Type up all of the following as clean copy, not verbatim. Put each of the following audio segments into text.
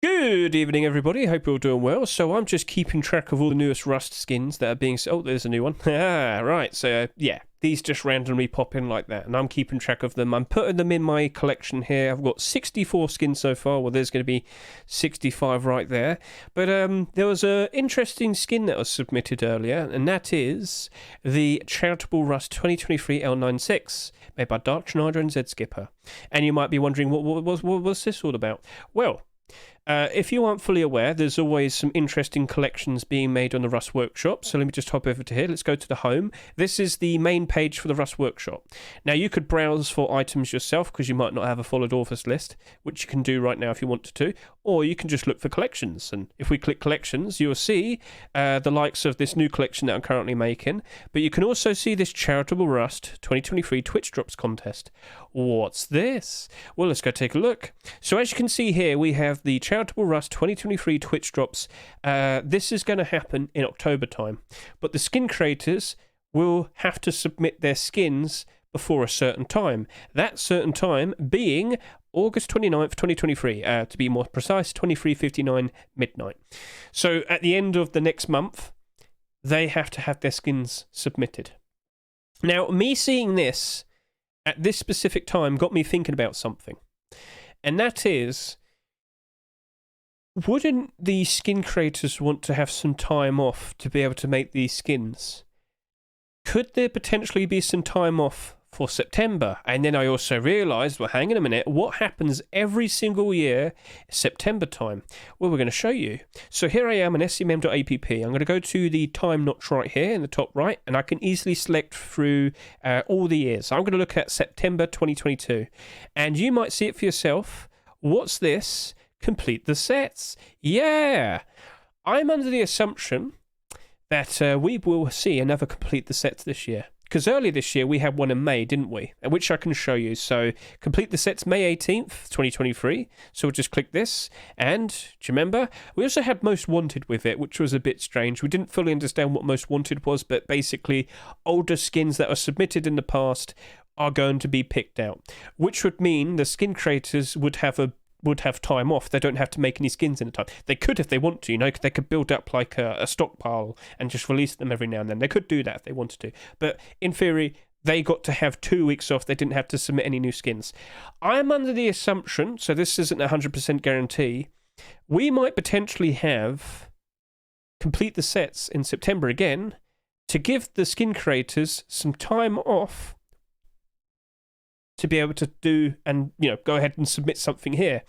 Good evening, everybody. Hope you're all doing well. So I'm just keeping track of all the newest Rust skins that are being... Oh, there's a new one. Right. So, yeah, these just randomly pop in like that, and I'm keeping track of them. I'm putting them in my collection here. I've got 64 skins so far. Well, there's going to be 65 right there. But there was an interesting skin that was submitted earlier, and that is the Charitable Rust 2023 L96, made by Dark Schneider and Zed Skipper. And you might be wondering, what was this all about? Well... if you aren't fully aware, there's always some interesting collections being made on the Rust Workshop. So let me just hop over to here. Let's go to the home. This is the main page for the Rust Workshop. Now, you could browse for items yourself because you might not have a followed authors list, which you can do right now if you wanted to. Or you can just look for collections. And if we click collections, you'll see the likes of this new collection that I'm currently making. But you can also see this Charitable Rust 2023 Twitch Drops contest. What's this? Well, let's go take a look. So as you can see here, we have the Charitable Rust 2023 Twitch Drops. This is going to happen in October time. But the skin creators will have to submit their skins before a certain time. That certain time being August 29th, 2023. To be more precise, 23:59 midnight. So at the end of the next month, they have to have their skins submitted. Now, me seeing this at this specific time got me thinking about something. And that is, wouldn't the skin creators want to have some time off to be able to make these skins? Could there potentially be some time off for September? And then I also realised, well, hang on a minute, what happens every single year September time? Well, we're going to show you. So here I am in scmm.app. I'm going to go to the time notch right here in the top right, and I can easily select through all the years. So I'm going to look at September 2022. And you might see it for yourself. What's this? Complete the sets. Yeah! I'm under the assumption that we will see another complete the sets this year. Because earlier this year, we had one in May, didn't we? Which I can show you. So, complete the sets May 18th, 2023. So, we'll just click this. And, do you remember? We also had Most Wanted with it, which was a bit strange. We didn't fully understand what Most Wanted was, but basically, older skins that are submitted in the past are going to be picked out. Which would mean the skin creators would have time off. They don't have to make any skins in a time. They could if they want to, they could build up like a stockpile and just release them every now and then. They could do that if they wanted to. But in theory, they got to have 2 weeks off. They didn't have to submit any new skins. I'm under the assumption, so this isn't a 100% guarantee, we might potentially have complete the sets in September again to give the skin creators some time off to be able to do and, go ahead and submit something here.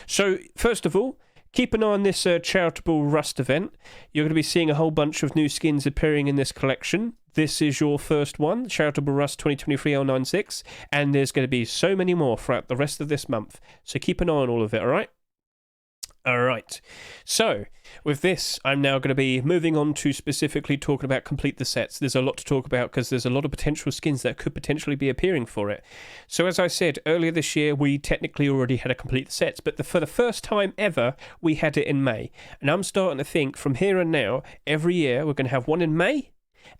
So, first of all, keep an eye on this Charitable Rust event. You're going to be seeing a whole bunch of new skins appearing in this collection. This is your first one, Charitable Rust 2023 L96, and there's going to be so many more throughout the rest of this month. So keep an eye on all of it, alright? Alright, so with this, I'm now going to be moving on to specifically talking about complete the sets. There's a lot to talk about because there's a lot of potential skins that could potentially be appearing for it. So as I said, earlier this year, we technically already had a complete the sets, but for the first time ever, we had it in May. And I'm starting to think from here and now, every year, we're going to have one in May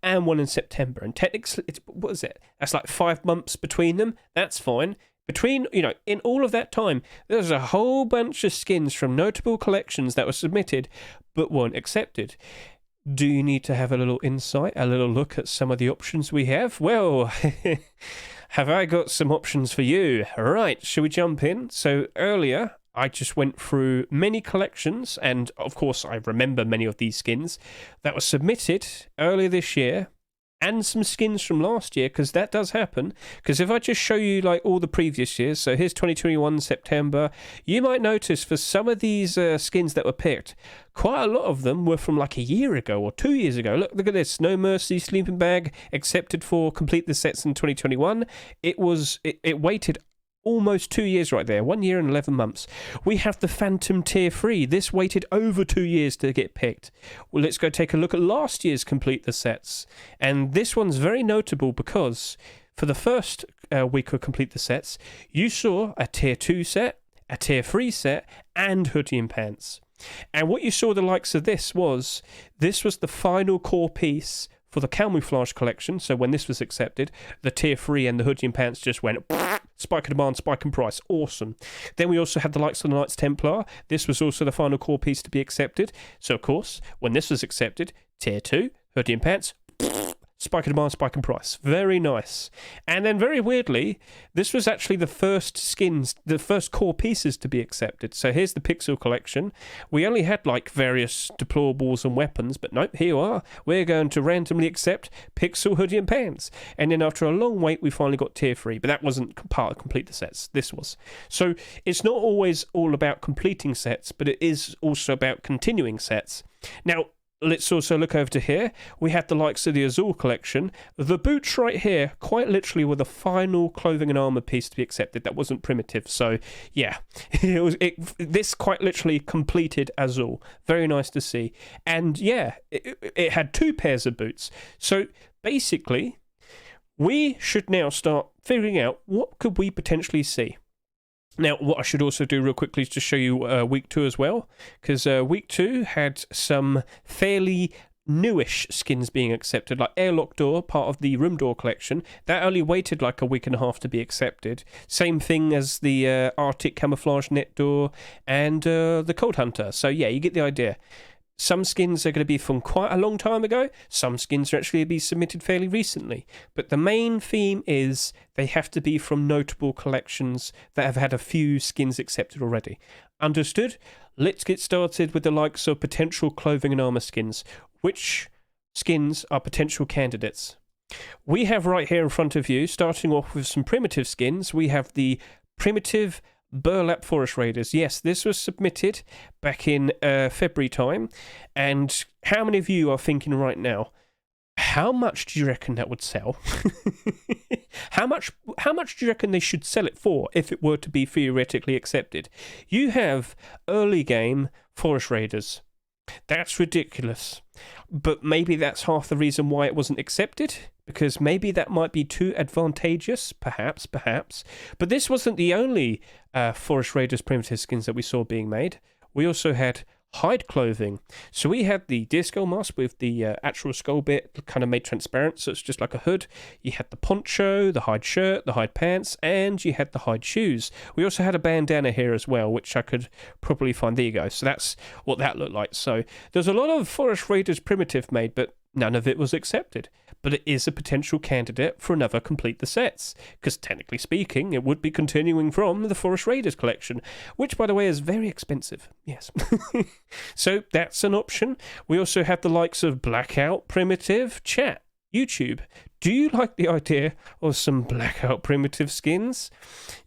and one in September. And technically, what is it? That's like 5 months between them. That's fine. Between, in all of that time, there's a whole bunch of skins from notable collections that were submitted but weren't accepted. Do you need to have a little insight, a little look at some of the options we have? Well, have I got some options for you? Right, shall we jump in? So earlier, I just went through many collections, and of course I remember many of these skins that were submitted earlier this year, and some skins from last year, because that does happen. Because if I just show you like all the previous years, so here's 2021 September, you might notice for some of these skins that were picked, quite a lot of them were from like a year ago or 2 years ago. Look at this, No Mercy Sleeping Bag accepted for complete the sets in 2021. It waited almost 2 years right there, 1 year and 11 months. We have the Phantom Tier 3. This waited over 2 years to get picked. Well, let's go take a look at last year's complete the sets. And this one's very notable because for the first week of complete the sets, you saw a Tier 2 set, a Tier 3 set, and Hoodie and Pants. And what you saw the likes of this was the final core piece for the Camouflage collection. So when this was accepted, the Tier 3 and the Hoodie and Pants just went spike in demand, spike in price. Awesome. Then we also had the likes of the Knights Templar. This was also the final core piece to be accepted. So, of course, when this was accepted, Tier 2, Hoodie and Pants, spike in demand, spike in price. Very nice. And then, very weirdly, this was actually the first skins, the first core pieces to be accepted. So here's the Pixel collection. We only had like various deployables and weapons, but nope, here you are. We're going to randomly accept Pixel, Hoodie and Pants. And then after a long wait, we finally got Tier 3, but that wasn't part of Complete the Sets. This was. So it's not always all about completing sets, but it is also about continuing sets. Now, let's also look over to here. We had the likes of the Azul collection. The boots right here, quite literally, were the final clothing and armor piece to be accepted. That wasn't primitive. So, yeah, this quite literally completed Azul. Very nice to see. And, yeah, it had 2 pairs of boots. So, basically, we should now start figuring out what could we potentially see. Now, what I should also do real quickly is just show you week 2 as well, because week 2 had some fairly newish skins being accepted, like Airlock Door, part of the Room Door collection. That only waited like a week and a half to be accepted. Same thing as the Arctic Camouflage Net Door and the Cold Hunter. So yeah, you get the idea. Some skins are going to be from quite a long time ago. Some skins are actually going to be submitted fairly recently. But the main theme is they have to be from notable collections that have had a few skins accepted already. Understood? Let's get started with the likes of potential clothing and armor skins. Which skins are potential candidates? We have right here in front of you, starting off with some primitive skins, we have the Primitive Burlap Forest Raiders. Yes, this was submitted back in February time. And how many of you are thinking right now, how much do you reckon that would sell? How much do you reckon they should sell it for if it were to be theoretically accepted? You have early game Forest Raiders. That's ridiculous. But maybe that's half the reason why it wasn't accepted, because maybe that might be too advantageous, perhaps. But this wasn't the only Forest Raiders primitive skins that we saw being made. We also had hide clothing. So we had the deer skull mask with the actual skull bit kind of made transparent, so it's just like a hood. You had the poncho, the hide shirt, the hide pants, and you had the hide shoes. We also had a bandana here as well, which I could probably find. There you go. So that's what that looked like. So there's a lot of Forest Raiders primitive made, but none of it was accepted. But it is a potential candidate for another Complete the Sets, because technically speaking, it would be continuing from the Forest Raiders collection, which, by the way, is very expensive. Yes. So that's an option. We also have the likes of Blackout Primitive. Chat, YouTube, do you like the idea of some Blackout Primitive skins?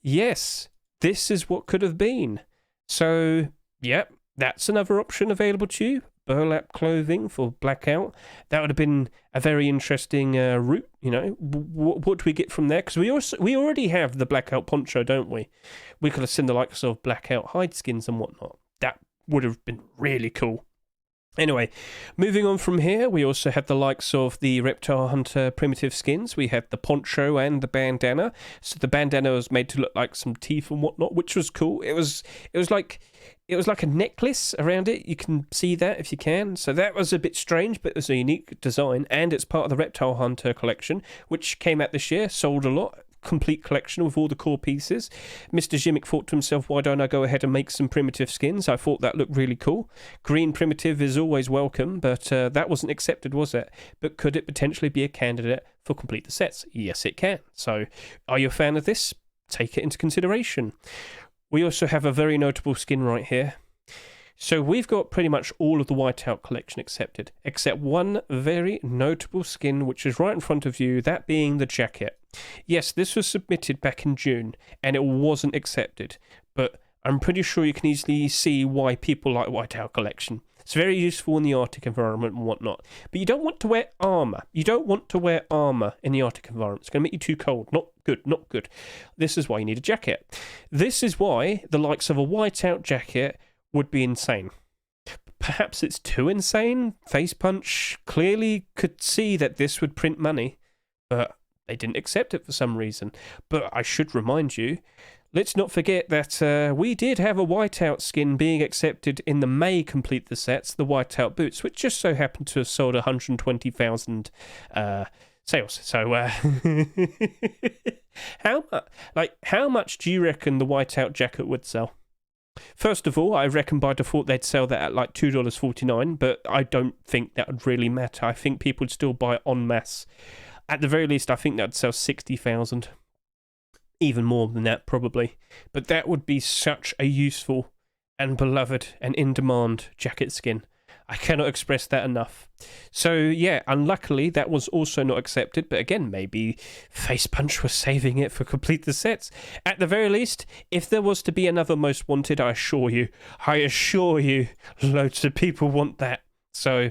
Yes, this is what could have been. So, yep, that's another option available to you. Burlap clothing for Blackout. That would have been a very interesting route, you know. What do we get from there? Because we already have the Blackout poncho, don't we? We could have seen the likes of Blackout hide skins and whatnot. That would have been really cool. Anyway, moving on from here, we also had the likes of the Reptile Hunter primitive skins. We had the poncho and the bandana. So the bandana was made to look like some teeth and whatnot, which was cool. It was like a necklace around it. You can see that if you can. So that was a bit strange, but it was a unique design. And it's part of the Reptile Hunter collection, which came out this year, sold a lot. Complete collection with all the core pieces. Mr. Jimmick thought to himself, why don't I go ahead and make some primitive skins? I thought that looked really cool. Green primitive is always welcome, but that wasn't accepted, was it? But could it potentially be a candidate for Complete the Sets? Yes, it can. So, are you a fan of this? Take it into consideration. We also have a very notable skin right here. So we've got pretty much all of the Whiteout collection accepted, except one very notable skin, which is right in front of you, that being the jacket. Yes, this was submitted back in June, and it wasn't accepted, but I'm pretty sure you can easily see why people like Whiteout collection. It's very useful in the Arctic environment and whatnot, but you don't want to wear armour. You don't want to wear armour in the Arctic environment. It's going to make you too cold. Not good, not good. This is why you need a jacket. This is why the likes of a Whiteout jacket would be insane. Perhaps it's too insane. Face Punch clearly could see that this would print money, but they didn't accept it for some reason. But I should remind you, let's not forget that we did have a Whiteout skin being accepted in the May Complete the Sets, the Whiteout Boots, which just so happened to have sold 120,000 sales. So, how much do you reckon the Whiteout Jacket would sell? First of all, I reckon by default they'd sell that at like $2.49, but I don't think that would really matter. I think people would still buy it en masse. At the very least, I think that would sell 60,000. Even more than that, probably. But that would be such a useful and beloved and in-demand jacket skin. I cannot express that enough. So, yeah, unluckily, that was also not accepted. But again, maybe Face Punch was saving it for complete the sets. At the very least, if there was to be another Most Wanted, I assure you, loads of people want that. So,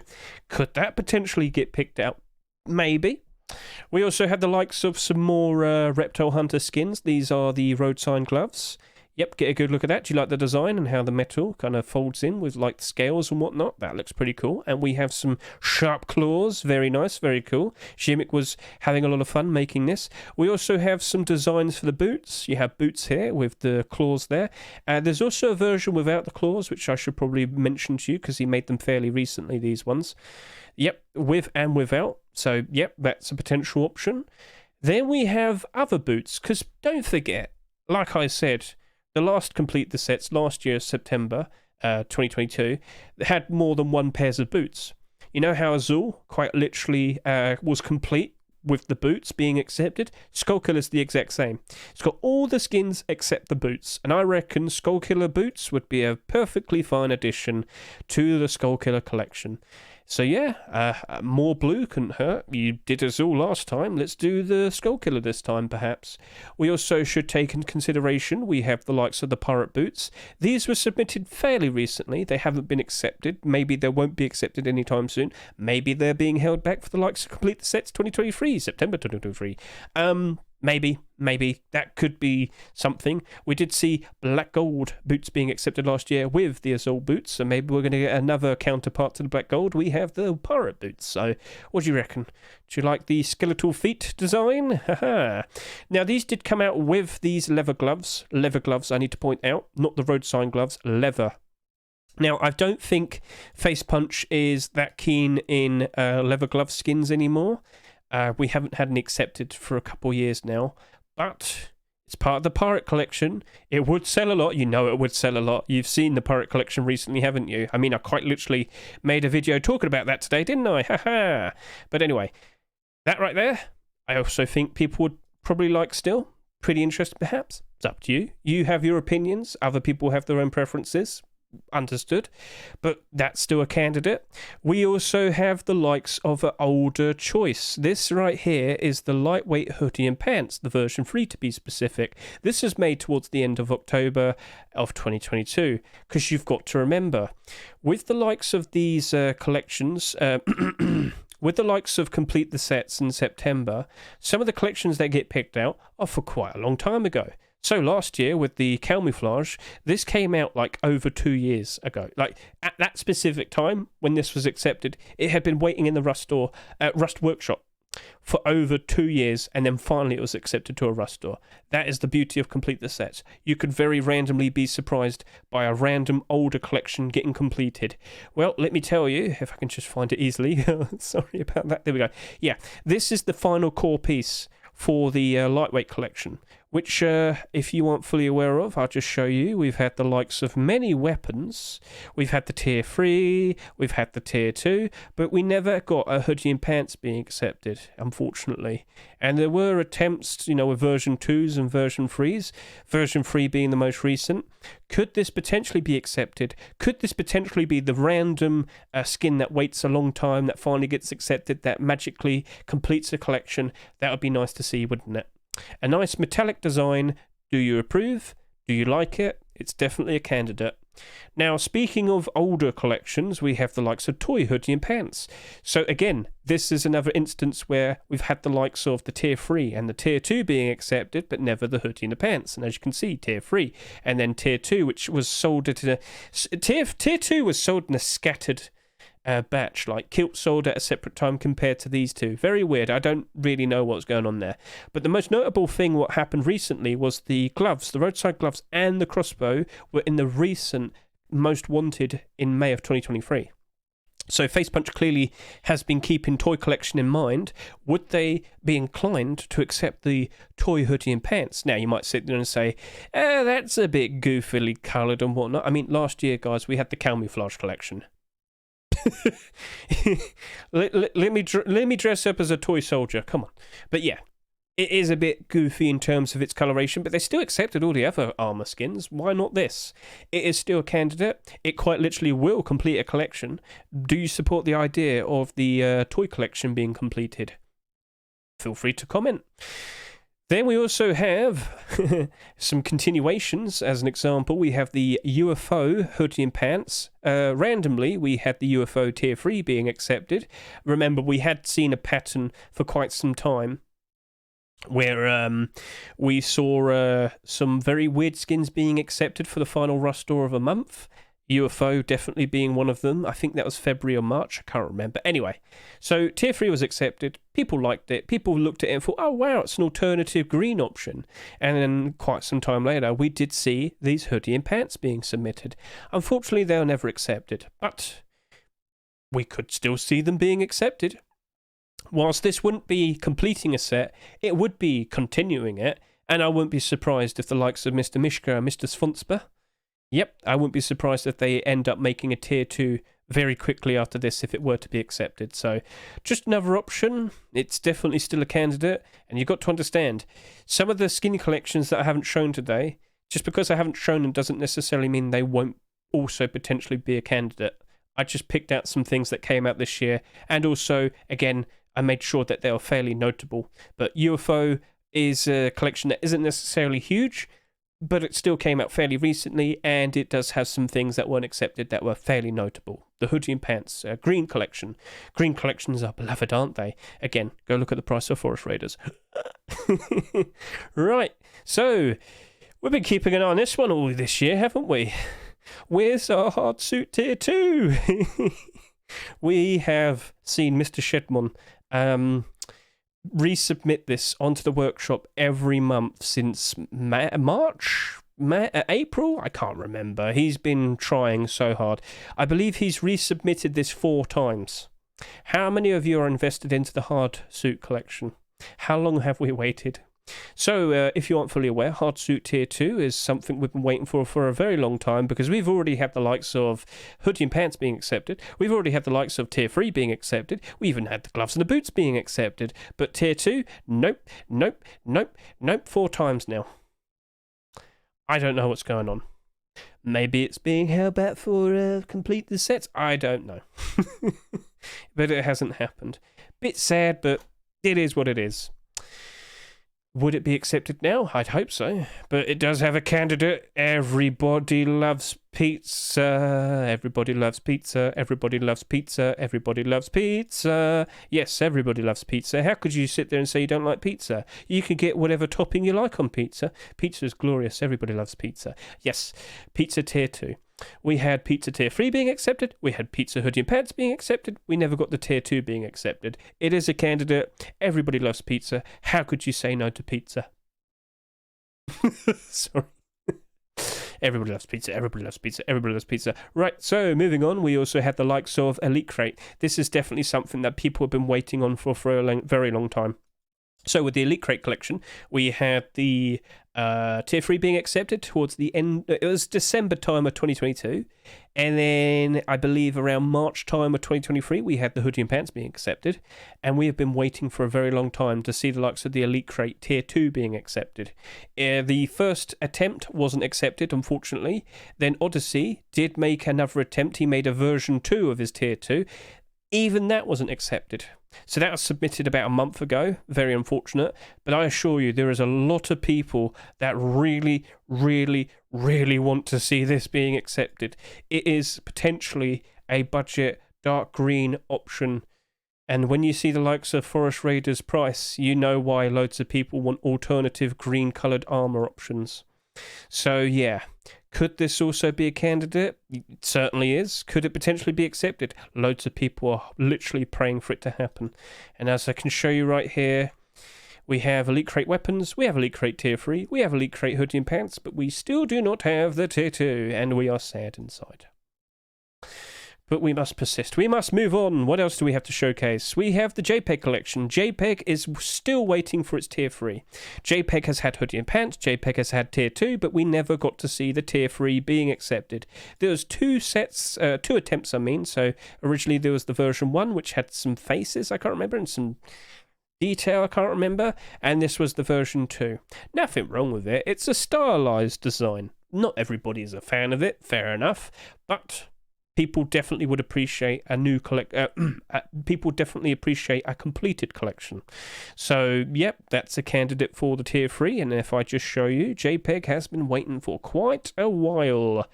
could that potentially get picked out? Maybe. We also have the likes of some more Reptile Hunter skins. These are the road sign gloves. Yep, get a good look at that. Do you like the design and how the metal kind of folds in with like the scales and whatnot? That looks pretty cool. And we have some sharp claws. Very nice, very cool. Shimmick was having a lot of fun making this. We also have some designs for the boots. You have boots here with the claws there. There's also a version without the claws, which I should probably mention to you because he made them fairly recently, these ones. Yep, with and without. So, yep, that's a potential option. Then we have other boots, because don't forget, like I said, the last Complete the Sets last year, September 2022, had more than one pairs of boots. You know how Azul quite literally was complete with the boots being accepted? Skullkiller's the exact same. It's got all the skins except the boots, and I reckon Skullkiller Boots would be a perfectly fine addition to the Skullkiller collection. So yeah, more blue couldn't hurt. You did Azul last time. Let's do the Skullkiller this time, perhaps. We also should take into consideration, we have the likes of the Pirate Boots. These were submitted fairly recently. They haven't been accepted. Maybe they won't be accepted anytime soon. Maybe they're being held back for the likes of Complete the Sets 2023, September 2023. Maybe that could be something. We did see Black Gold boots being accepted last year with the Azul boots, so maybe we're going to get another counterpart to the Black Gold. We have the Pirate Boots. So, what do you reckon? Do you like the skeletal feet design? Haha. Now, these did come out with these leather gloves. Leather gloves, I need to point out, not the road sign gloves, leather. Now, I don't think Face Punch is that keen in leather glove skins anymore. We haven't had any accepted for a couple of years now, but it's part of the Pirate Collection. It would sell a lot. You know it would sell a lot. You've seen the Pirate Collection recently, haven't you? I mean, I quite literally made a video talking about that today, didn't I? Haha. But anyway, that right there, I also think people would probably like still. Pretty interesting, perhaps. It's up to you. You have your opinions. Other people have their own preferences. Understood, but that's still a candidate. We also have the likes of an older choice. This right here is the lightweight hoodie and pants, the version 3 to be specific. This is made towards the end of October of 2022, because you've got to remember, with the likes of these collections, with the likes of Complete the Sets in September, some of the collections that get picked out are for quite a long time ago. So last year with the Camouflage, this came out like over 2 years ago. Like at that specific time when this was accepted, it had been waiting in the Rust workshop for over 2 years, and then finally it was accepted to a Rust store. That is the beauty of Complete the Sets. You could very randomly be surprised by a random older collection getting completed. Well, let me tell you, if I can just find it easily. Sorry about that. There we go. Yeah, this is the final core piece for the lightweight collection, which if you aren't fully aware of, I'll just show you. We've had the likes of many weapons. We've had the tier 3, we've had the tier 2, but we never got a hoodie and pants being accepted, unfortunately. And there were attempts, with version 2s and version 3s, version 3 being the most recent. Could this potentially be accepted? Could this potentially be the random skin that waits a long time, that finally gets accepted, that magically completes a collection? That would be nice to see, wouldn't it? A nice metallic design. Do you approve? Do you like it? It's definitely a candidate. Now, speaking of older collections, we have the likes of Toy Hoodie and Pants. So again, this is another instance where we've had the likes of the Tier 3 and the Tier 2 being accepted, but never the hoodie and the pants. And as you can see, Tier 3 and then Tier 2, which was sold at a... Tier 2 was sold in a scattered batch, like Kilt sold at a separate time compared to these two. Very weird. I don't really know what's going on there. But the most notable thing what happened recently was the gloves, the roadside gloves and the crossbow were in the recent Most Wanted in May of 2023. So Facepunch clearly has been keeping toy collection in mind. Would they be inclined to accept the toy hoodie and pants? Now, you might sit there and say, that's a bit goofily coloured and whatnot. I mean, last year, guys, we had the Camouflage collection. let me dress up as a toy soldier. Come on. But yeah, it is a bit goofy in terms of its coloration, but they still accepted all the other armour skins. Why not this? It is still a candidate. It quite literally will complete a collection. Do you support the idea of the toy collection being completed? Feel free to comment. Then we also have some continuations. As an example, we have the UFO Hoodie and Pants. Randomly, we had the UFO Tier 3 being accepted. Remember, we had seen a pattern for quite some time where we saw some very weird skins being accepted for the final rush store of a month. UFO definitely being one of them. I think that was February or March. I can't remember. Anyway, so Tier 3 was accepted. People liked it. People looked at it and thought, oh, wow, it's an alternative green option. And then quite some time later, we did see these hoodie and pants being submitted. Unfortunately, they were never accepted. But we could still see them being accepted. Whilst this wouldn't be completing a set, it would be continuing it. And I wouldn't be surprised if the likes of Mr. Mishka and Mr. Svonspa, yep, I wouldn't be surprised if they end up making a Tier 2 very quickly after this if it were to be accepted. So just another option. It's definitely still a candidate. And you've got to understand, some of the skin collections that I haven't shown today, just because I haven't shown them doesn't necessarily mean they won't also potentially be a candidate. I just picked out some things that came out this year. And also, again, I made sure that they are fairly notable. But UFO is a collection that isn't necessarily huge, but it still came out fairly recently, and it does have some things that weren't accepted that were fairly notable. The hoodie and pants, green collection. Green collections are beloved, aren't they? Again, go look at the price of Forest Raiders. Right, so we've been keeping an eye on this one all this year, haven't we? Where's our Hardsuit Tier 2? We have seen Mr. Shedmon resubmit this onto the workshop every month since April? I can't remember. He's been trying so hard. I believe he's resubmitted this 4 times. How many of you are invested into the Hardsuit collection? How long have we waited? So, if you aren't fully aware, Hardsuit Tier 2 is something we've been waiting for a very long time, because we've already had the likes of hoodie and pants being accepted. We've already had the likes of Tier 3 being accepted. We even had the gloves and the boots being accepted. But Tier 2, nope, 4 times now. I don't know what's going on. Maybe it's being held back for complete the sets. I don't know. But it hasn't happened. Bit sad, but it is what it is. Would it be accepted now? I'd hope so. But it does have a candidate. Everybody loves pizza. Everybody loves pizza. Everybody loves pizza. Everybody loves pizza. Yes, everybody loves pizza. How could you sit there and say you don't like pizza? You can get whatever topping you like on pizza. Pizza is glorious. Everybody loves pizza. Yes, Pizza Tier 2. We had Pizza Tier 3 being accepted. We had Pizza Hoodie and Pants being accepted. We never got the Tier 2 being accepted. It is a candidate. Everybody loves pizza. How could you say no to pizza? Sorry. Everybody loves pizza. Everybody loves pizza. Everybody loves pizza. Right, so moving on, we also had the likes of Elite Crate. This is definitely something that people have been waiting on for a very long time. So with the Elite Crate collection, we had the Tier 3 being accepted towards the end. It was December time of 2022. And then I believe around March time of 2023, we had the Hoodie and Pants being accepted. And we have been waiting for a very long time to see the likes of the Elite Crate Tier 2 being accepted. The first attempt wasn't accepted, unfortunately. Then Odyssey did make another attempt. He made a version 2 of his Tier 2. Even that wasn't accepted. So that was submitted about a month ago. Very unfortunate. But I assure you, there is a lot of people that really, really, really want to see this being accepted. It is potentially a budget dark green option. And when you see the likes of Forest Raiders price, you know why loads of people want alternative green coloured armour options. So yeah, could this also be a candidate? It certainly is. Could it potentially be accepted? Loads of people are literally praying for it to happen. And as I can show you right here, we have Elite Crate weapons, we have Elite Crate Tier 3, we have Elite Crate Hoodie and Pants, but we still do not have the Tier 2, and we are sad inside. But we must persist. We must move on. What else do we have to showcase? We have the JPEG collection. JPEG is still waiting for its Tier 3. JPEG has had Hoodie and Pants. JPEG has had Tier 2, but we never got to see the Tier 3 being accepted. There was two attempts, I mean. So originally there was the version 1, which had some faces, I can't remember, and some detail, I can't remember. And this was the version 2. Nothing wrong with it. It's a stylized design. Not everybody is a fan of it, fair enough. But people definitely would appreciate a new people definitely appreciate a completed collection. So, yep, that's a candidate for the Tier 3. And if I just show you, JPEG has been waiting for quite a while.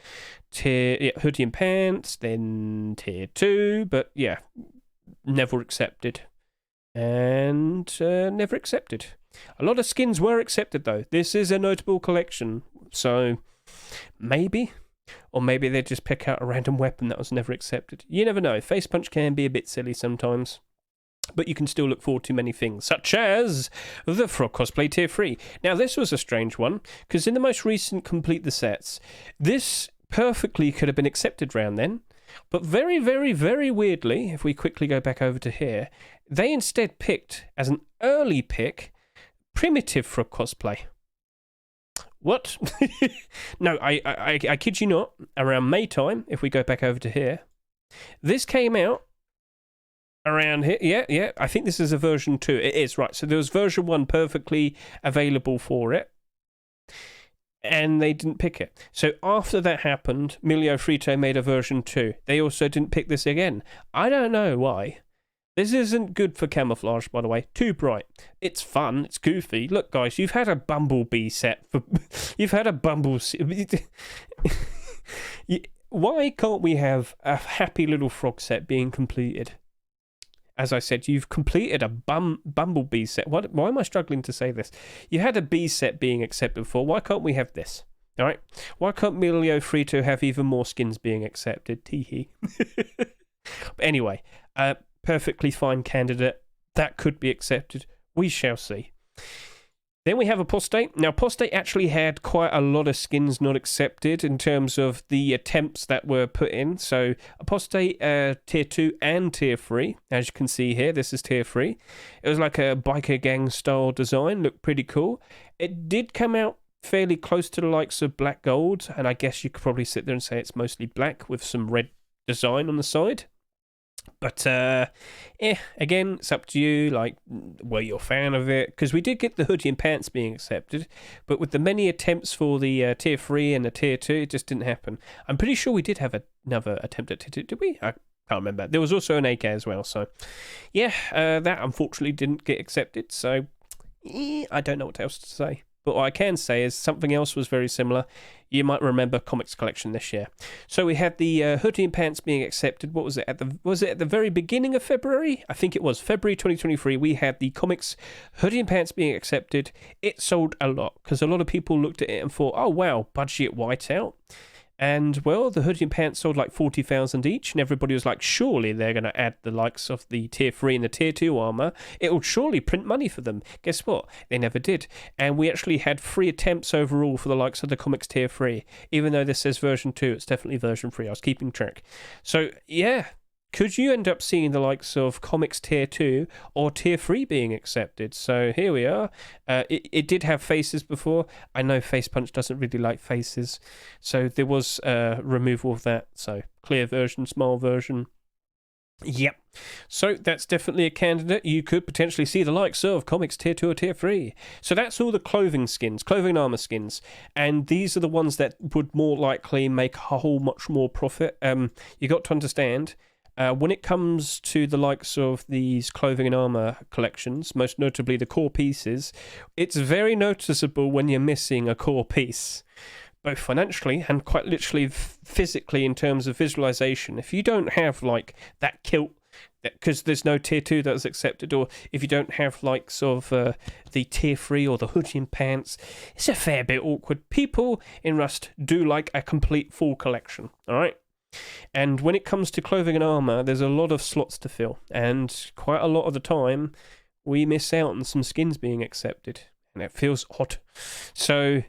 Hoodie and Pants, then Tier 2, but yeah, never accepted. And never accepted. A lot of skins were accepted, though. This is a notable collection, so maybe. Or maybe they just pick out a random weapon that was never accepted. You never know. Face Punch can be a bit silly sometimes. But you can still look forward to many things, such as the Frog Cosplay Tier 3. Now, this was a strange one, because in the most recent Complete the Sets, this perfectly could have been accepted round then. But very, very, very weirdly, if we quickly go back over to here, they instead picked, as an early pick, Primitive Frog Cosplay. What? No, I kid you not. Around May time, if we go back over to here, this came out around here. Yeah. I think this is a version 2. It is, right. So there was version 1 perfectly available for it, and they didn't pick it. So after that happened, Milio Frito made a version 2. They also didn't pick this again. I don't know why. This isn't good for Camouflage, by the way. Too bright. It's fun. It's goofy. Look, guys, you've had a Bumblebee set. You've had a Why can't we have a happy little frog set being completed? As I said, you've completed a Bumblebee set. Why am I struggling to say this? You had a bee set being accepted for. Why can't we have this? All right? Why can't Milio Frito have even more skins being accepted? Teehee. But anyway, perfectly fine candidate. That could be accepted. We shall see. Then we have Apostate. Now, Apostate actually had quite a lot of skins not accepted in terms of the attempts that were put in. So, Apostate Tier 2 and Tier 3. As you can see here, this is Tier 3. It was like a biker gang style design. Looked pretty cool. It did come out fairly close to the likes of Black Gold. And I guess you could probably sit there and say it's mostly black with some red design on the side. But, again, it's up to you, like, were you a fan of it? Because we did get the Hoodie and Pants being accepted, but with the many attempts for the Tier 3 and the Tier 2, it just didn't happen. I'm pretty sure we did have another attempt at Tier 2, did we? I can't remember. There was also an AK as well, so, yeah, that unfortunately didn't get accepted, so, I don't know what else to say. But what I can say is something else was very similar. You might remember Comics Collection this year. So we had the Hoodie and Pants being accepted. What was it? Was it at the very beginning of February? I think it was February 2023. We had the Comics Hoodie and Pants being accepted. It sold a lot because a lot of people looked at it and thought, oh, wow, budget Whiteout. And, well, the Hoodie and Pants sold like 40,000 each, and everybody was like, surely they're going to add the likes of the Tier 3 and the Tier 2 armor. It will surely print money for them. Guess what? They never did. And we actually had 3 attempts overall for the likes of the Comics Tier 3. Even though this says version 2, it's definitely version 3. I was keeping track. So, yeah. Could you end up seeing the likes of Comics Tier 2 or Tier 3 being accepted? So here we are. It did have faces before. I know Face Punch doesn't really like faces. So there was removal of that. So clear version, small version. Yep. So that's definitely a candidate. You could potentially see the likes of Comics Tier 2 or Tier 3. So that's all the clothing skins, clothing armor skins. And these are the ones that would more likely make a whole much more profit. You got to understand... when it comes to the likes of these clothing and armor collections, most notably the core pieces, it's very noticeable when you're missing a core piece, both financially and quite literally physically in terms of visualization. If you don't have like that kilt, because there's no Tier 2 that was accepted, or if you don't have likes of the Tier 3 or the Hoodie and Pants, it's a fair bit awkward. People in Rust do like a complete full collection, all right? And when it comes to clothing and armor, there's a lot of slots to fill, and quite a lot of the time we miss out on some skins being accepted, and it feels odd. So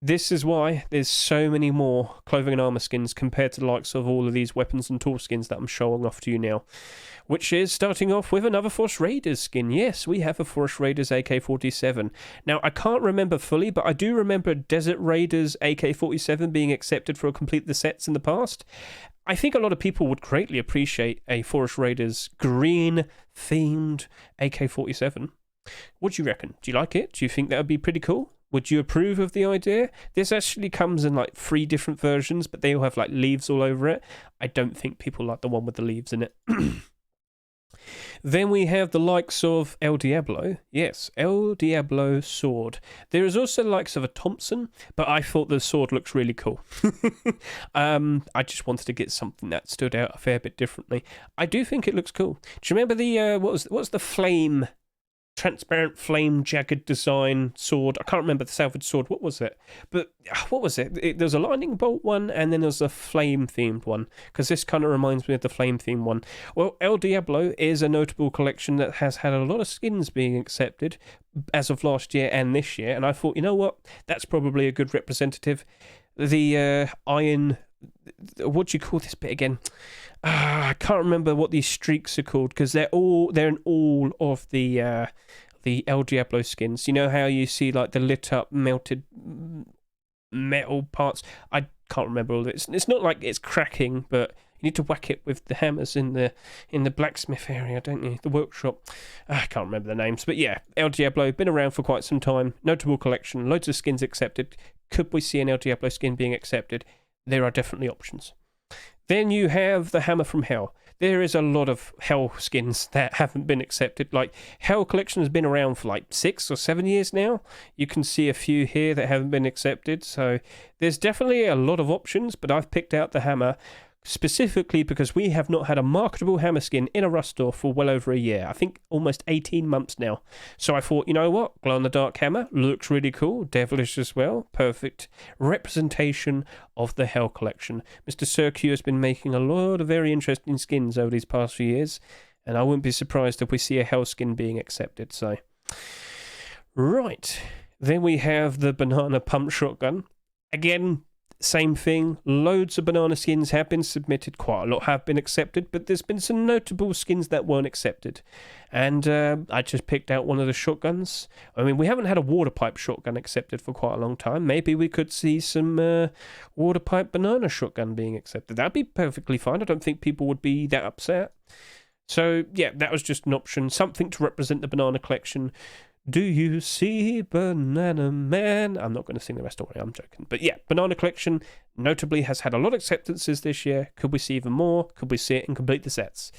This is why there's so many more clothing and armor skins compared to the likes of all of these weapons and tool skins that I'm showing off to you now. Which is starting off with another Force Raiders skin. Yes, we have a Force Raiders AK-47. Now, I can't remember fully, but I do remember Desert Raiders AK-47 being accepted for Complete the Sets in the past. I think a lot of people would greatly appreciate a Force Raiders green-themed AK-47. What do you reckon? Do you like it? Do you think that would be pretty cool? Would you approve of the idea? This actually comes in like 3 different versions, but they all have like leaves all over it. I don't think people like the one with the leaves in it. Then we have the likes of El Diablo. Yes, El Diablo sword. There is also the likes of a Thompson, but I thought the sword looks really cool. I just wanted to get something that stood out a fair bit differently. I do think it looks cool. Do you remember the what's the flame? Transparent flame jagged design sword. I can't remember the salvaged sword. What was it? But what was it? There's a lightning bolt one, and then there's a flame themed one, because this kind of reminds me of the flame themed one. Well, El Diablo is a notable collection that has had a lot of skins being accepted as of last year and this year, and I thought, you know what, that's probably a good representative. The iron, what do you call this bit again? I can't remember what these streaks are called, because they're in all of the El Diablo skins. You know how you see like the lit up melted metal parts? I can't remember all of it. It's not like it's cracking, but you need to whack it with the hammers in the blacksmith area, don't you? The workshop. I can't remember the names, but yeah, El Diablo, been around for quite some time. Notable collection, loads of skins accepted. Could we see an El Diablo skin being accepted? There are definitely options. Then you have the Hammer from Hell. There is a lot of Hell skins that haven't been accepted. Like, Hell collection has been around for like 6 or 7 years now. You can see a few here that haven't been accepted. So there's definitely a lot of options, but I've picked out the Hammer specifically because we have not had a marketable hammer skin in a Rust store for well over a year. I think almost 18 months now. So I thought, you know what? Glow-in-the-dark hammer looks really cool. Devilish as well. Perfect representation of the Hell collection. Mr. Cirque has been making a lot of very interesting skins over these past few years, and I wouldn't be surprised if we see a Hell skin being accepted. So, right. Then we have the Banana Pump Shotgun. Again, same thing, loads of banana skins have been submitted, quite a lot have been accepted, but there's been some notable skins that weren't accepted. And I just picked out one of the shotguns. I mean, we haven't had a water pipe shotgun accepted for quite a long time. Maybe we could see some water pipe banana shotgun being accepted. That'd be perfectly fine. I don't think people would be that upset. So, yeah, that was just an option, something to represent the banana collection. Do you see Banana Man? I'm not going to sing the rest of it, I'm joking. But yeah, Banana Collection notably has had a lot of acceptances this year. Could we see even more? Could we see it and complete the sets?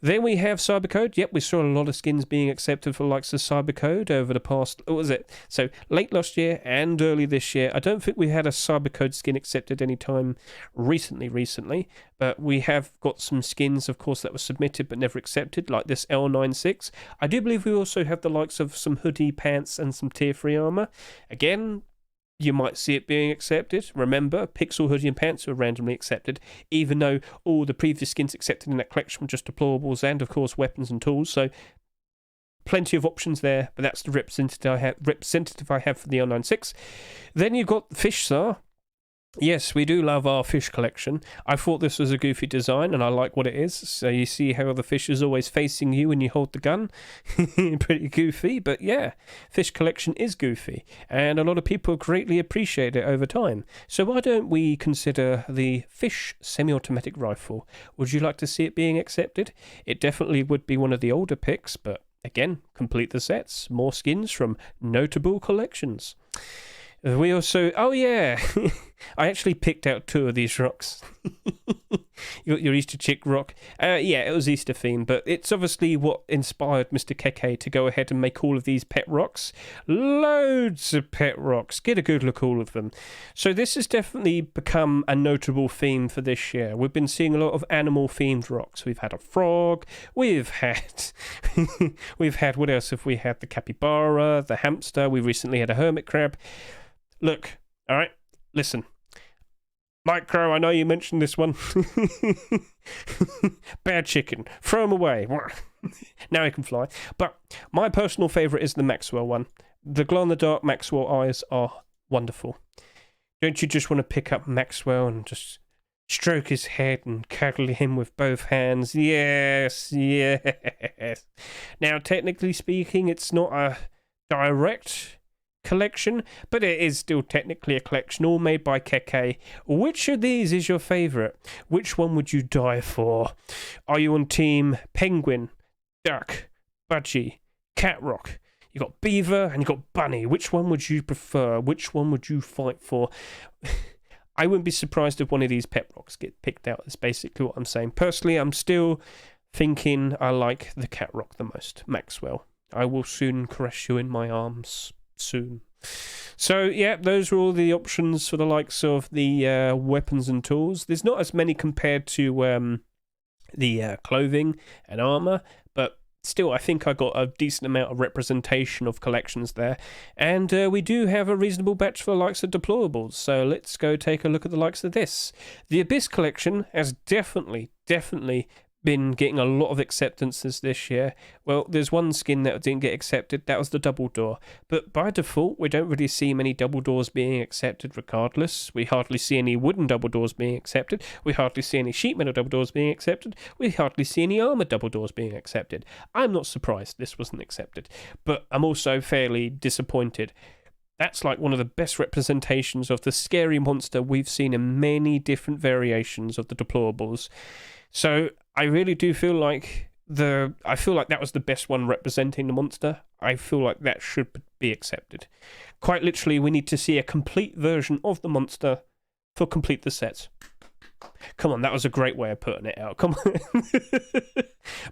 Then we have Cybercode. Yep, we saw a lot of skins being accepted for likes of Cybercode over the past, what was it? So late last year and early this year. I don't think we had a Cybercode skin accepted anytime recently, but we have got some skins, of course, that were submitted but never accepted, like this L96. I do believe we also have the likes of some hoodie pants and some tier 3 armor. Again, you might see it being accepted. Remember, Pixel hoodie and pants were randomly accepted, even though all the previous skins accepted in that collection were just deployables and, of course, weapons and tools. So, plenty of options there, but that's the representative I have for the L96. Then you've got Fish Tsar. Yes, we do love our fish collection. I thought this was a goofy design, and I like what it is. So you see how the fish is always facing you when you hold the gun. Pretty goofy, but yeah, fish collection is goofy, and a lot of people greatly appreciate it over time. So why don't we consider the fish semi-automatic rifle? Would you like to see it being accepted? It definitely would be one of the older picks, but again, complete the sets. More skins from notable collections. We also, oh yeah, I actually picked out 2 of these rocks. your Easter chick rock. Yeah, it was Easter themed, but it's obviously what inspired Mr. Keke to go ahead and make all of these pet rocks. Loads of pet rocks. Get a good look at all of them. So this has definitely become a notable theme for this year. We've been seeing a lot of animal themed rocks. We've had a frog. We've had what else have we had? The capybara, the hamster. We recently had a hermit crab. Look, all right, listen. Micro, I know you mentioned this one. Bad chicken. Throw him away. Now he can fly. But my personal favourite is the Maxwell one. The glow-in-the-dark Maxwell eyes are wonderful. Don't you just want to pick up Maxwell and just stroke his head and cuddle him with both hands? Yes, yes. Now, technically speaking, it's not a direct collection, but it is still technically a collection, all made by Keke. Which of these is your favourite? Which one would you die for? Are you on team Penguin, Duck, Budgie, Catrock? You got Beaver and you got Bunny. Which one would you prefer? Which one would you fight for? I wouldn't be surprised if one of these pet rocks get picked out. That's basically what I'm saying. Personally, I'm still thinking I like the cat rock the most. Maxwell. I will soon caress you in my arms. Soon. So, yeah, those are all the options for the likes of the weapons and tools. There's not as many compared to the clothing and armour, but still, I think I got a decent amount of representation of collections there. And we do have a reasonable batch for the likes of deployables. So let's go take a look at the likes of this. The Abyss collection has definitely been getting a lot of acceptances this year. Well, there's one skin that didn't get accepted. That was the double door. But by default, we don't really see many double doors being accepted regardless. We hardly see any wooden double doors being accepted. We hardly see any sheet metal double doors being accepted. We hardly see any armored double doors being accepted. I'm not surprised this wasn't accepted, but I'm also fairly disappointed. That's like one of the best representations of the scary monster we've seen in many different variations of the deployables. So I really do feel like that was the best one representing the monster. I feel like that should be accepted. Quite literally, we need to see a complete version of the monster for complete the sets. Come on, that was a great way of putting it out. Come on.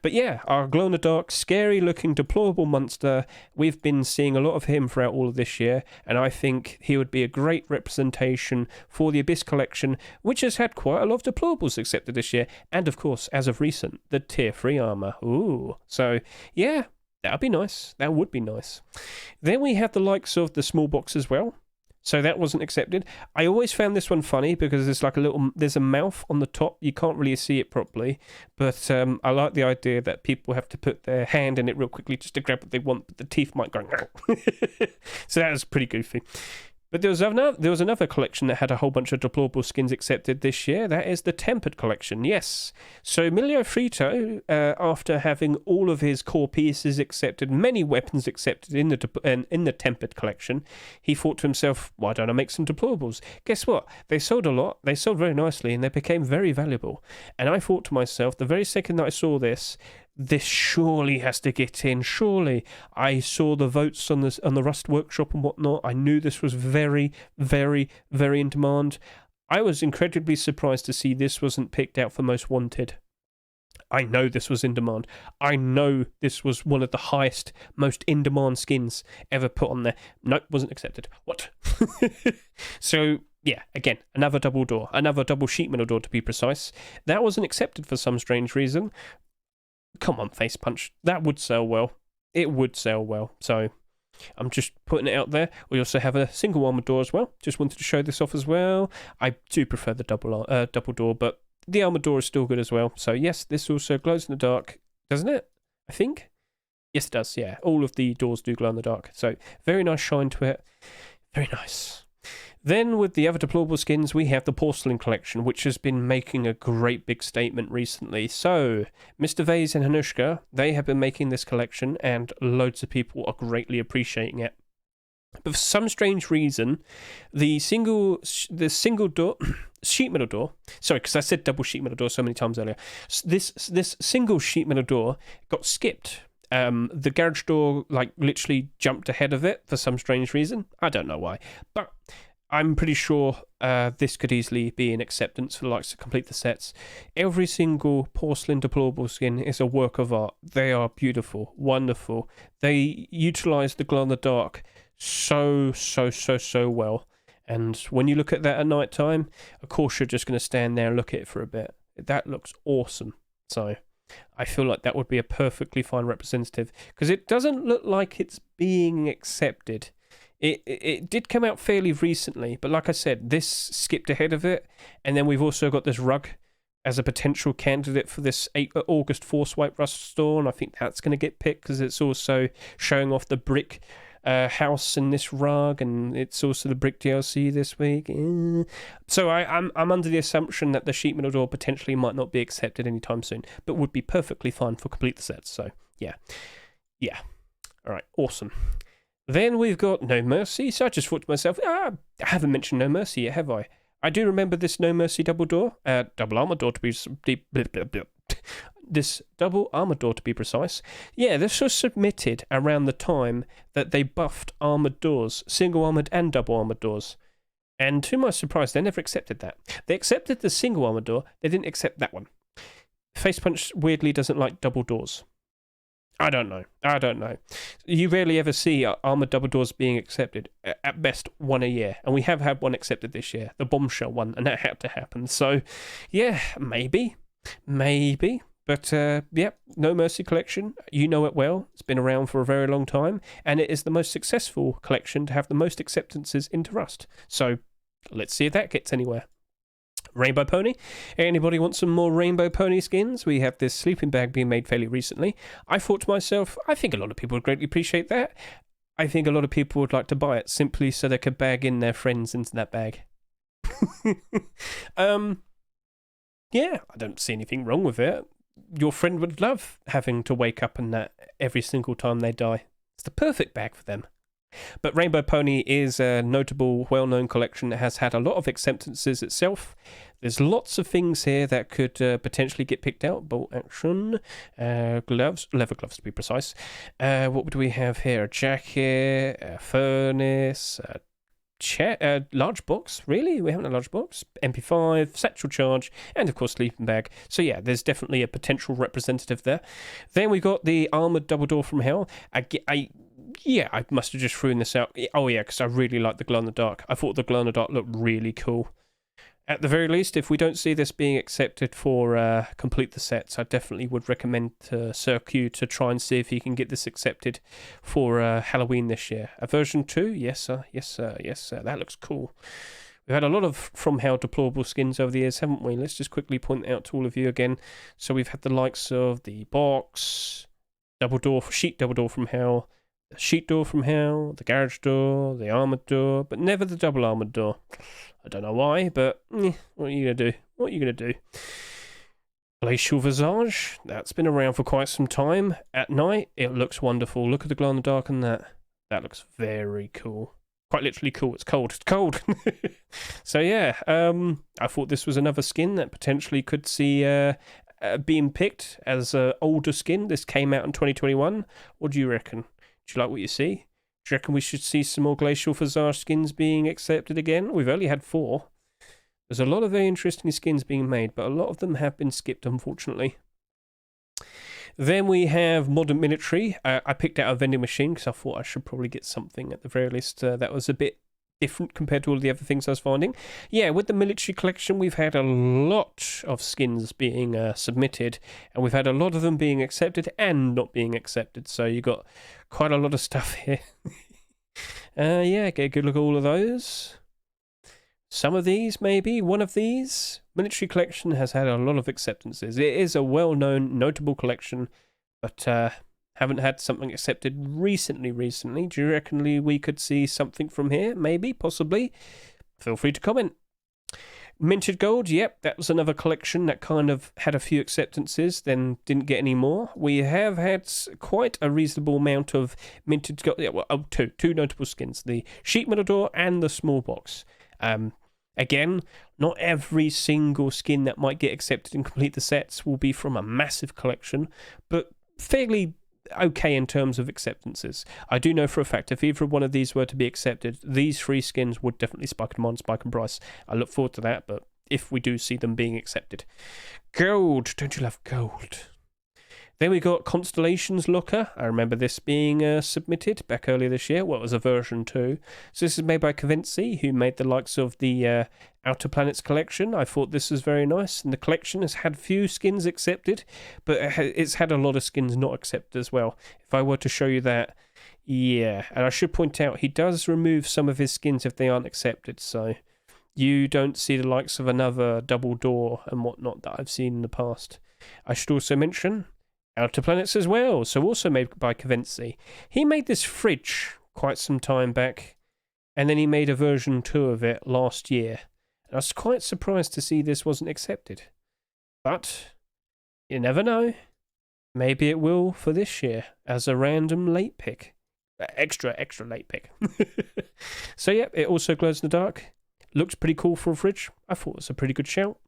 But yeah, our glow-in-the-dark, scary-looking, deployable monster, we've been seeing a lot of him throughout all of this year, and I think he would be a great representation for the Abyss collection, which has had quite a lot of deployables accepted this year, and of course, as of recent, the Tier 3 armour. Ooh. So, yeah, that would be nice. That would be nice. Then we have the likes of the small box as well. So that wasn't accepted. I always found this one funny because there's a mouth on the top. You can't really see it properly. But I like the idea that people have to put their hand in it real quickly just to grab what they want, but the teeth might go. So that was pretty goofy. But there was another collection that had a whole bunch of deplorable skins accepted this year. That is the Tempered collection, yes. So Emilio Frito, after having all of his core pieces accepted, many weapons accepted in the Tempered collection, he thought to himself, why don't I make some deplorables? Guess what? They sold a lot, they sold very nicely, and they became very valuable. And I thought to myself, the very second that I saw this surely has to get in, surely. I saw the votes on the Rust Workshop and whatnot. I knew this was very, very, very in demand. I was incredibly surprised to see this wasn't picked out for Most Wanted. I know this was in demand. I know this was one of the highest, most in-demand skins ever put on there. Nope, wasn't accepted. What? So, yeah, again, another double door. Another double sheet metal door, to be precise. That wasn't accepted for some strange reason. Come on, Face Punch. That would sell well. It would sell well. So I'm just putting it out there. We also have a single armored door as well. Just wanted to show this off as well. I do prefer the double door, but the armored door is still good as well. So yes, this also glows in the dark, doesn't it? I think. Yes, it does. Yeah, all of the doors do glow in the dark. So very nice shine to it. Very nice. Then with the other deplorable skins, we have the Porcelain collection, which has been making a great big statement recently. So, Mr. Vase and Hanushka, they have been making this collection, and loads of people are greatly appreciating it. But for some strange reason, the single door, sheet metal door, sorry, because I said double sheet metal door so many times earlier, this single sheet metal door got skipped. The garage door, like, literally jumped ahead of it for some strange reason. I don't know why, but I'm pretty sure this could easily be an acceptance for the likes to complete the sets. Every single Porcelain deplorable skin is a work of art. They are beautiful, wonderful. They utilize the glow-in-the-dark so well. And when you look at that at night time, of course you're just going to stand there and look at it for a bit. That looks awesome. So I feel like that would be a perfectly fine representative, because it doesn't look like it's being accepted. It did come out fairly recently, but like I said, this skipped ahead of it. And then we've also got this rug as a potential candidate for this August Force White Rust store, and I think that's going to get picked because it's also showing off the brick house in this rug, and it's also the brick DLC this week. So I'm under the assumption that the sheet metal door potentially might not be accepted anytime soon, but would be perfectly fine for complete the sets. So yeah. All right, awesome. Then we've got No Mercy. So I just thought to myself, I haven't mentioned No Mercy yet, have I? I do remember this No Mercy double armor door to be this double armor door to be precise. Yeah, this was submitted around the time that they buffed armored doors, single armored and double armored doors. And to my surprise, they never accepted that. They accepted the single armored door, they didn't accept that one. Face Punch weirdly doesn't like double doors. I don't know. You rarely ever see armored double doors being accepted. At best, one a year. And we have had one accepted this year. The bombshell one. And that had to happen. So, yeah, maybe. But, No Mercy collection. You know it well. It's been around for a very long time. And it is the most successful collection to have the most acceptances into Rust. So, let's see if that gets anywhere. Rainbow Pony. Anybody want some more Rainbow Pony skins? We have this sleeping bag being made fairly recently. I thought to myself, I think a lot of people would greatly appreciate that. I think a lot of people would like to buy it simply so they could bag in their friends into that bag. Yeah, I don't see anything wrong with it. Your friend would love having to wake up in that every single time they die. It's the perfect bag for them. But Rainbow Pony is a notable, well-known collection that has had a lot of acceptances itself. There's lots of things here that could potentially get picked out. Bolt action, gloves, leather gloves to be precise. What would we have here? A jacket, a furnace, a chair, large box. Really? We haven't a large box. MP5, satchel charge, and of course sleeping bag. So yeah, there's definitely a potential representative there. Then we got the armored double door from hell. I must have just thrown this out. Oh yeah, because I really like the glow in the dark. I thought the glow in the dark looked really cool. At the very least, if we don't see this being accepted for complete the sets, I definitely would recommend SirQ to try and see if he can get this accepted for Halloween this year. A version 2? Yes, sir. That looks cool. We've had a lot of From Hell deployable skins over the years, haven't we? Let's just quickly point out to all of you again. So we've had the likes of the box, sheet double door from Hell, the sheet door from hell, the garage door, the armoured door, but never the double armoured door. I don't know why, but what are you going to do? Glacial Visage, that's been around for quite some time. At night, it looks wonderful. Look at the glow in the dark on that. That looks very cool. Quite literally cool. It's cold. So yeah, I thought this was another skin that potentially could see being picked as an older skin. This came out in 2021. What do you reckon? Do you like what you see? Do you reckon we should see some more Glacial Visage skins being accepted again? We've only had 4. There's a lot of very interesting skins being made, but a lot of them have been skipped, unfortunately. Then we have Modern Military. I picked out a vending machine because I thought I should probably get something at the very least that was a bit different compared to all the other things I was finding. Yeah, with the military collection, we've had a lot of skins being submitted, and we've had a lot of them being accepted and not being accepted. So you got quite a lot of stuff here. Yeah, get a good look at all of those. Some of these, maybe. One of these. Military collection has had a lot of acceptances. It is a well-known, notable collection, but haven't had something accepted recently. Do you reckon we could see something from here? Maybe, possibly. Feel free to comment. Minted Gold, yep, that was another collection that kind of had a few acceptances, then didn't get any more. We have had quite a reasonable amount of Minted Gold. Yeah, well, two notable skins, the Sheet Metal Door and the Small Box. Again, not every single skin that might get accepted and complete the sets will be from a massive collection, but fairly okay in terms of acceptances. I do know for a fact if either one of these were to be accepted, these 3 skins would definitely spike them on, spike in price. I look forward to that, but if we do see them being accepted. Gold, don't you love gold? Then we got Constellations Locker. I remember this being submitted back earlier this year. Well, it was a version 2. So this is made by Cavency, who made the likes of the Outer Planets collection. I thought this was very nice. And the collection has had few skins accepted, but it's had a lot of skins not accepted as well. If I were to show you that, yeah. And I should point out, he does remove some of his skins if they aren't accepted. So you don't see the likes of another double door and whatnot that I've seen in the past. I should also mention Outer Planets as well, so also made by Cavency. He made this fridge quite some time back, and then he made a version 2 of it last year. And I was quite surprised to see this wasn't accepted. But you never know. Maybe it will for this year as a random late pick. Extra late pick. So yeah, it also glows in the dark. Looks pretty cool for a fridge. I thought it was a pretty good shout.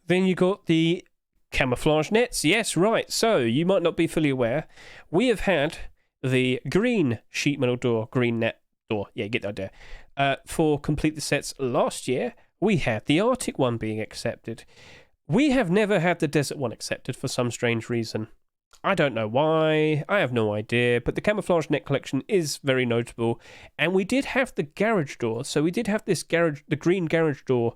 Then you got the camouflage nets. Yes, right. So you might not be fully aware. We have had the green sheet metal door, green net door. Yeah, get the idea. For complete the sets last year, we had the Arctic one being accepted. We have never had the desert one accepted for some strange reason. I don't know why, I have no idea, but the camouflage net collection is very notable. And we did have the garage door, so we did have this the green garage door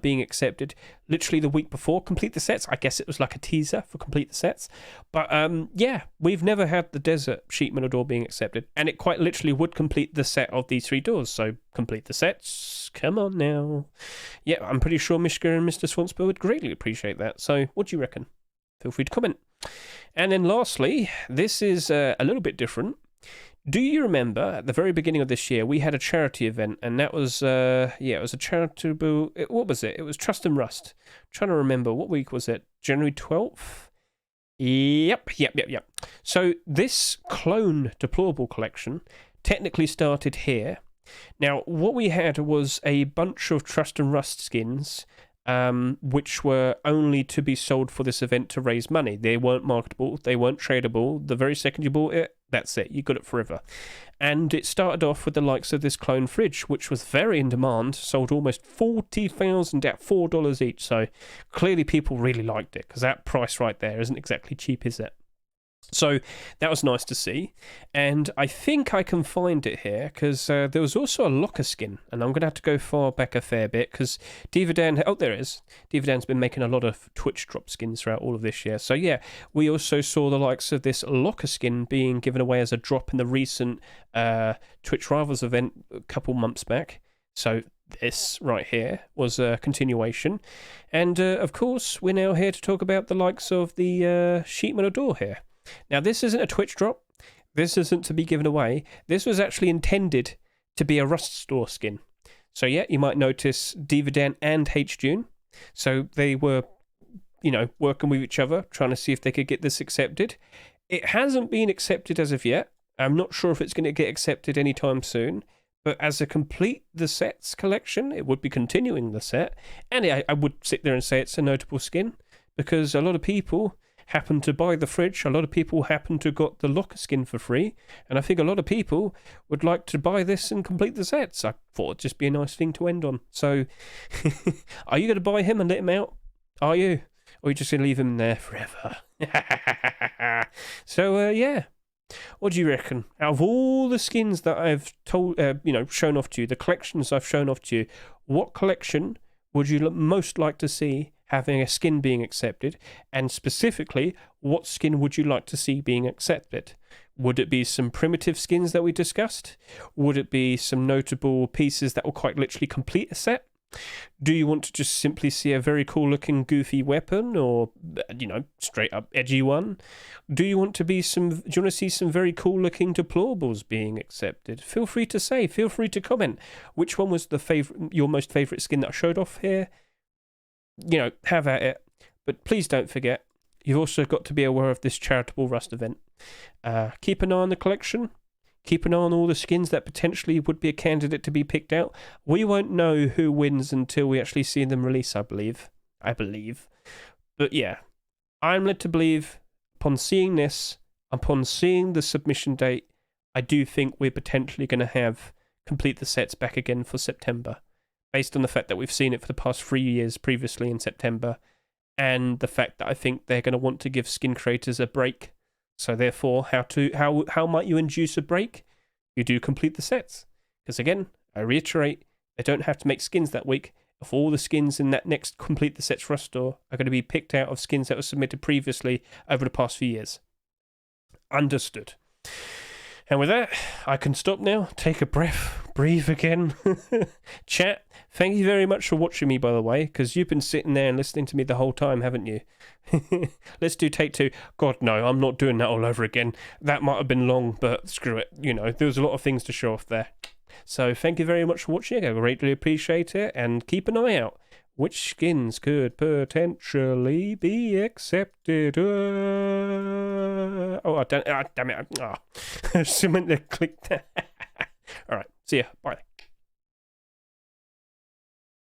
being accepted literally the week before complete the sets. I guess it was like a teaser for complete the sets. But yeah, we've never had the desert sheet metal door being accepted, and it quite literally would complete the set of these 3 doors. So complete the sets, come on now. Yeah, I'm pretty sure Mishka and Mr. Swansper would greatly appreciate that. So what do you reckon? Feel free to comment. And then lastly, this is a little bit different. Do you remember at the very beginning of this year, we had a charity event, and that was, it was a charitable, what was it? It was Trust and Rust. I'm trying to remember, what week was it? January 12th? Yep. So this clone deployable collection technically started here. Now, what we had was a bunch of Trust and Rust skins, which were only to be sold for this event to raise money. They weren't marketable, they weren't tradable. The very second you bought it, that's it, you got it forever. And it started off with the likes of this clone fridge, which was very in demand, sold almost 40,000 at $4 each. So clearly people really liked it, because that price right there isn't exactly cheap, is it? So that was nice to see, and I think I can find it here, because there was also a locker skin, and I'm going to have to go far back a fair bit, because Divadan, oh there it is, Divadan's been making a lot of Twitch drop skins throughout all of this year. So yeah, we also saw the likes of this locker skin being given away as a drop in the recent Twitch Rivals event a couple months back. So this right here was a continuation, and of course we're now here to talk about the likes of the sheet metal door here. Now, this isn't a Twitch drop. This isn't to be given away. This was actually intended to be a Rust Store skin. So, yeah, you might notice Divadan and H. June. So they were, working with each other, trying to see if they could get this accepted. It hasn't been accepted as of yet. I'm not sure if it's going to get accepted anytime soon. But as a complete the sets collection, it would be continuing the set. And I would sit there and say it's a notable skin, because a lot of people happen to buy the fridge, a lot of people happen to got the locker skin for free, and I think a lot of people would like to buy this and complete the sets. I thought it'd just be a nice thing to end on. So, are you going to buy him and let him out? Are you? Or are you just going to leave him there forever? So, yeah. What do you reckon? Out of all the skins that I've shown off to you, the collections I've shown off to you, what collection would you most like to see having a skin being accepted, and specifically, what skin would you like to see being accepted? Would it be some primitive skins that we discussed? Would it be some notable pieces that will quite literally complete a set? Do you want to just simply see a very cool looking goofy weapon, or straight up edgy one? Do you want to see some very cool looking deplorables being accepted? Feel free to say, feel free to comment. Which one was your most favorite skin that I showed off here? Have at it. But please don't forget, you've also got to be aware of this Charitable Rust event. Keep an eye on the collection. Keep an eye on all the skins that potentially would be a candidate to be picked out. We won't know who wins until we actually see them release, I believe. But yeah, I'm led to believe, upon seeing this, upon seeing the submission date, I do think we're potentially going to have complete the sets back again for September, based on the fact that we've seen it for the past 3 years previously in September, and the fact that I think they're going to want to give skin creators a break. So therefore, how might you induce a break? You do complete the sets. Because again, I reiterate, they don't have to make skins that week. If all the skins in that next complete the sets Rust store are going to be picked out of skins that were submitted previously over the past few years. Understood. And with that, I can stop now, take a breath, breathe again. Chat, thank you very much for watching me, by the way, because you've been sitting there and listening to me the whole time, haven't you? Let's do take 2. God, no, I'm not doing that all over again. That might have been long, but screw it. You know, there was a lot of things to show off there. So thank you very much for watching. I greatly appreciate it, and keep an eye out. Which skins could potentially be accepted? Oh, damn it. Oh. I meant to click that. All right, see ya. Bye.